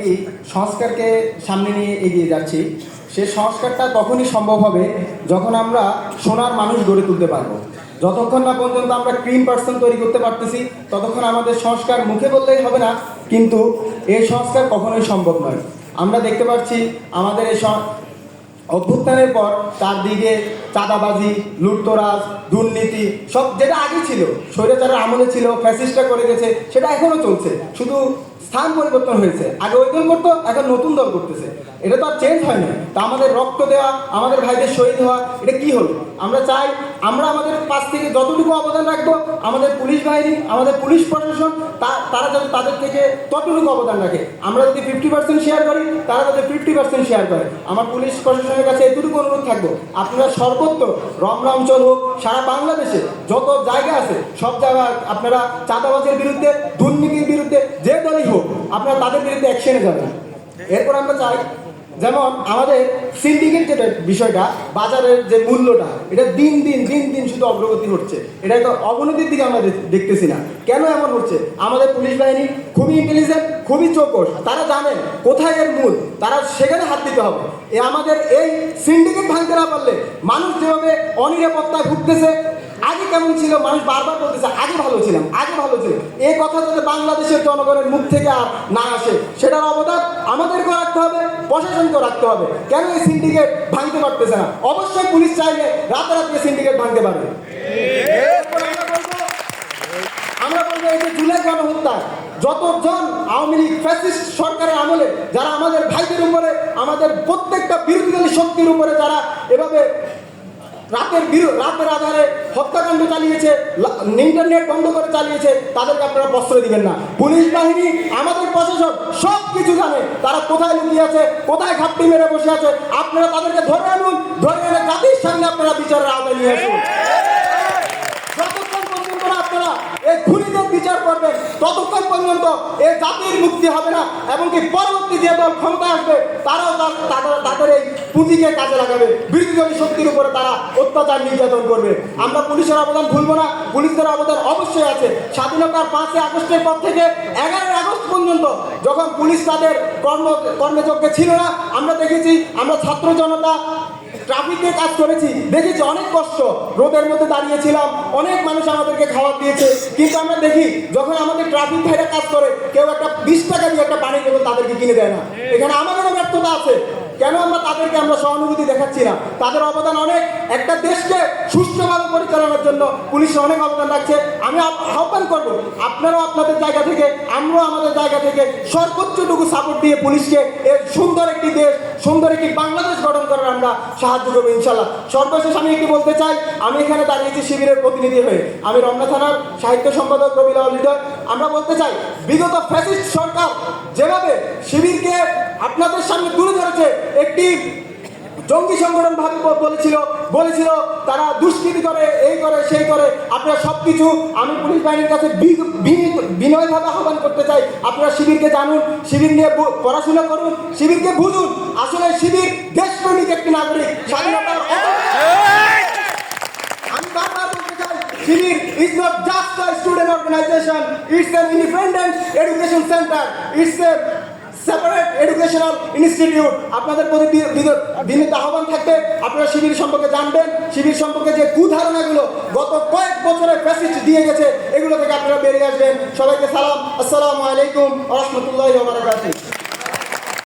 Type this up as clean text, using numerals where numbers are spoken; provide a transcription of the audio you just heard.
একটি সংস্কারকে সামনে নিয়ে এগিয়ে যাচ্ছি। সে সংস্কারটা তখনই সম্ভব হবে যখন আমরা সোনার মানুষ গড়ে তুলতে পারবো। যতক্ষণ না পর্যন্ত আমরা ক্রিম পার্সন তৈরি করতে পারতেছি ততক্ষণ আমাদের সংস্কার মুখে বললেই হবে না, কিন্তু এই সংস্কার কখনোই সম্ভব নয়। আমরা দেখতে পাচ্ছি আমাদের এই অভ্যুত্থানের পর তার দিকে চাঁদাবাজি, লুটতরাজ, দুর্নীতি সব যেটা আগে ছিল, স্বৈরাচারের আমলে ছিল, ফ্যাসিস্টরা করে গেছে, সেটা এখনও চলছে, শুধু স্থান পরিবর্তন হয়েছে। আগে ওই দল করতো, এখন নতুন দল করতেছে। এটা তো আর চেঞ্জ হয় না। তা আমাদের রক্ত দেওয়া, আমাদের ভাইদের শহীদ হওয়া, এটা কি হলো? আমরা চাই আমরা আমাদের পাশ থেকে যতটুকু অবদান রাখবো, আমাদের পুলিশ বাহিনী, আমাদের পুলিশ প্রশাসন তারা যাতে তাদের থেকে ততটুকু অবদান রাখে। আমরা যদি 50% শেয়ার করি, তারা যাতে 50% শেয়ার করে। আমার পুলিশ প্রশাসনের কাছে এতটুকু অনুরোধ থাকবো, আপনারা সর্বত্র রমনা অঞ্চল হোক, সারা বাংলাদেশে যত জায়গা আছে সব জায়গায় আপনারা চাঁদাবাজের বিরুদ্ধে, দুর্নীতির বিরুদ্ধে যে দলই হোক, আপনারা তাদের বিরুদ্ধে অ্যাকশনে যাবেন। এরপর আমরা চাই যেমন আমাদের সিন্ডিকেট যেটা বিষয়টা, বাজারের যে মূল্যটা, এটা দিন দিন শুধু অগ্রগতি হচ্ছে, এটা তো অবনতির দিকে আমরা দেখতেছি না। কেন এমন হচ্ছে? আমাদের পুলিশ বাহিনী খুবই ইন্টেলিজেন্ট, খুবই চৌকস, তারা জানে কোথায় এর মূল, তারা সেখানে হাত দিতে হবে। আমাদের এই সিন্ডিকেট ভাঙতে না পারলে মানুষ যেভাবে অনিরাপত্তায় ভুগতেছে, আগে কেমন ছিল মানুষ বারবার বলতেছে আগে ভালো ছিলাম, আগে ভালো ছিল, এই কথা যাতে বাংলাদেশের জনগণের মুখ থেকে আর না আসে, সেটার অবদান আমাদেরকেও রাখতে হবে, প্রশাসনকেও রাখতে হবে। কেন এই সিন্ডিকেট ভাঙতে পারতেছে না? অবশ্যই পুলিশ চাইলে রাতারাতি সিন্ডিকেট ভাঙতে পারবে। আমরা বলবো এই যে জুলাই গণহত্যা, যতজন আওয়ামী লীগ ফ্যাসিস্ট সরকারের আমলে যারা আমাদের ভাইদের উপরে, আমাদের প্রত্যেকটা বিরোধী দলের শক্তির উপরে যারা এভাবে রাতের আধারে হত্যাকাণ্ড চালিয়েছে, ইন্টারনেট বন্ধ করে চালিয়েছে, তাদেরকে আপনারা প্রশ্রয় দিবেন না। পুলিশ বাহিনী, আমাদের প্রশাসন সব কিছু জানে, তারা কোথায় লুকিয়ে আছে, কোথায় ঘাপটি মেরে বসে আছে। আপনারা তাদেরকে ধরে আনুন, ধরে এনে জাতির সামনে আপনারা বিচারের আওতায় নিয়ে আসুন। যতক্ষণ পর্যন্ত না আপনারা এই খুনিদের বিচার করবেন, ততক্ষণ পর্যন্ত এই জাতির মুক্তি হবে না। এবং কি পরবর্তী যে দল ক্ষমতা আসবে, তারাও তাদের এই পুঁজিকে কাজে লাগাবে, বিরোধী দলের শক্তির উপরে তারা অত্যাচার নির্যাতন করবে। আমরা পুলিশের অবদান ভুলবো না, পুলিশদের অবদান অবশ্যই আছে। স্বাধীনতার 5 আগস্টের পর থেকে 11 আগস্ট পর্যন্ত যখন পুলিশ তাদের কর্মযজ্ঞে ছিল না, আমরা দেখেছি, আমরা ছাত্র জনতা ট্রাফিকে কাজ করেছি, দেখেছি অনেক কষ্ট, রোদের মধ্যে দাঁড়িয়েছিলাম, অনেক মানুষ আমাদেরকে খাবার দিয়েছে। কিন্তু আমরা দেখি যখন আমাদের ট্রাফিক ভাইরা কাজ করে, কেউ একটা 20 টাকা দিয়ে একটা পানির বোতল তাদেরকে কিনে দেয় না। এখানে আমাদেরও ব্যর্থতা আছে। কেন আমরা তাদেরকে সহানুভূতি দেখাচ্ছি না? তাদের অবদান অনেক। একটা দেশকে সুষ্ঠুভাবে পরিচালনার জন্য পুলিশের অনেক অবদান রাখছে। আমি আহ্বান করব, আপনারাও আপনাদের জায়গা থেকে, আমরাও আমাদের জায়গা থেকে সর্বোচ্চটুকু সাপোর্ট দিয়ে পুলিশকে এর সুন্দর একটি দেশ, সুন্দর একটি বাংলাদেশ গঠন করার আমরা সাহায্য করবো ইনশাল্লাহ। সর্বশেষ আমি একটু বলতে চাই, আমি এখানে দাঁড়িয়েছি শিবিরের প্রতিনিধি হয়ে, আমি রমনা থানার সাহিত্য সম্পাদক রবিউল আওয়াল হৃদয়। আমরা বলতে চাই, বিগত ফ্যাসিস্ট সরকার যেভাবে শিবিরকে আপনাদের সামনে তুলে ধরেছে, একটি জঙ্গি সংগঠন ভাবে বলেছিল তারা দুষ্কৃতি করে, এই করে, সেই করে, আপনারা সবকিছু, আমি পুলিশ বাহিনীর কাছে বিনয়ভাবে আহ্বান করতে চাই, আপনারা শিবিরকে জানুন, শিবির নিয়ে পড়াশোনা করুন, শিবিরকে বুঝুন। আসলে শিবির দেশপ্রেমিক একটি নাগরিক, স্বাধীনতার আমি বারবার বলতে চাই, শিবির is not just a student organization, it's an independent education center, it's a separate educational institute. আপনাদের প্রতি বিনীত আহ্বান থাকবে, আপনারা শিবির সম্পর্কে জানবেন, শিবির সম্পর্কে যে কুধারণাগুলো গত কয়েক বছরে ফ্যাসিস্ট দিয়ে গেছে, এগুলো থেকে আপনারা বেরিয়ে আসবেন। সবাইকে সালাম, আসসালামু আলাইকুম ওয়া রাহমাতুল্লাহি ওয়া বারাকাতুহু।